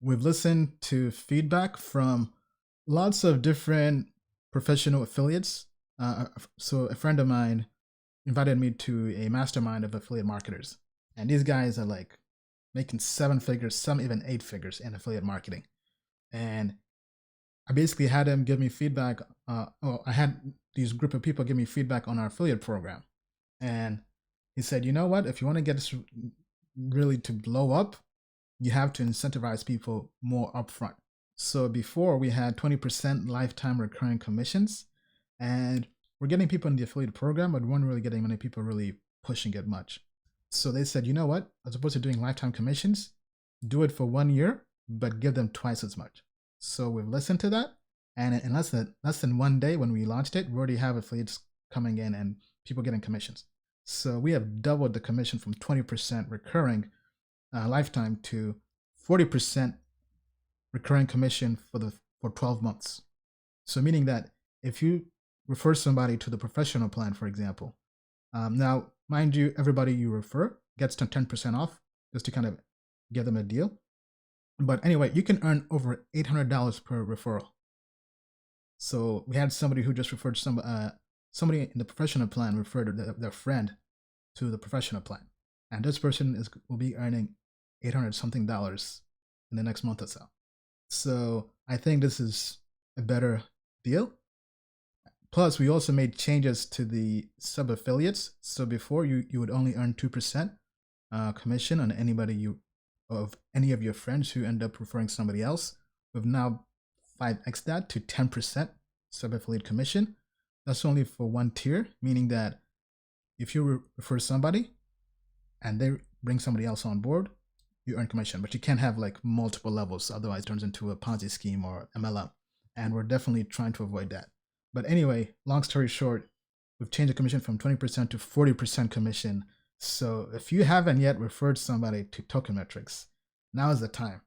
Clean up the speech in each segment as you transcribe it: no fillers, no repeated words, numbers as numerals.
we've listened to feedback from lots of different professional affiliates. So a friend of mine invited me to a mastermind of affiliate marketers, and these guys are like making 7 figures, some even 8 figures in affiliate marketing. And I basically had them give me feedback. I had these group of people give me feedback on our affiliate program, and he said, you know what? If you want to get this really to blow up, you have to incentivize people more upfront. So before we had 20% lifetime recurring commissions, and we're getting people in the affiliate program, but we weren't really getting many people really pushing it much. So they said, you know what? As opposed to doing lifetime commissions, do it for 1 year, but give them twice as much. So we've listened to that, and in less than 1 day when we launched it, we already have affiliates coming in and people getting commissions. So we have doubled the commission from 20% recurring lifetime to 40% recurring commission for 12 months. So meaning that if you refer somebody to the professional plan, for example, now mind you, everybody you refer gets to 10% off just to kind of give them a deal. But anyway, you can earn over $800 per referral. So we had somebody who just referred somebody in the professional plan referred their friend to the professional plan, and this person will be earning $800 something in the next month or so. So I think this is a better deal. Plus, we also made changes to the sub affiliates. So before you would only earn 2% commission on anybody of any of your friends who end up referring somebody else. We've now 5x that to 10% sub affiliate commission. That's only for one tier, meaning that if you refer somebody and they bring somebody else on board, you earn commission, but you can't have like multiple levels, otherwise it turns into a Ponzi scheme or MLM. And we're definitely trying to avoid that. But anyway, long story short, we've changed the commission from 20% to 40% commission. So if you haven't yet referred somebody to Token Metrics, now is the time.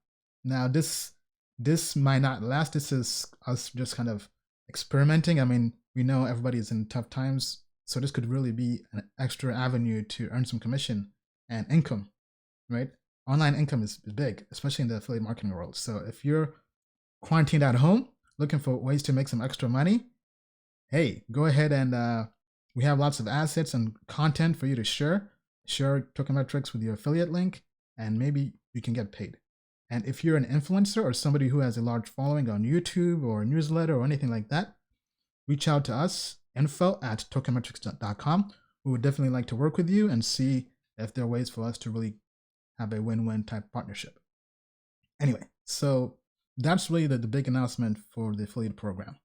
Now this might not last. This is us just kind of experimenting. I mean, we know everybody is in tough times, so this could really be an extra avenue to earn some commission and income, right? Online income is big, especially in the affiliate marketing world. So if you're quarantined at home, looking for ways to make some extra money, hey, go ahead and we have lots of assets and content for you to share. Share Token Metrics with your affiliate link, and maybe you can get paid. And if you're an influencer or somebody who has a large following on YouTube or a newsletter or anything like that, reach out to us, info@tokenmetrics.com. We would definitely like to work with you and see if there are ways for us to really have a win-win type partnership. Anyway, so that's really the big announcement for the affiliate program.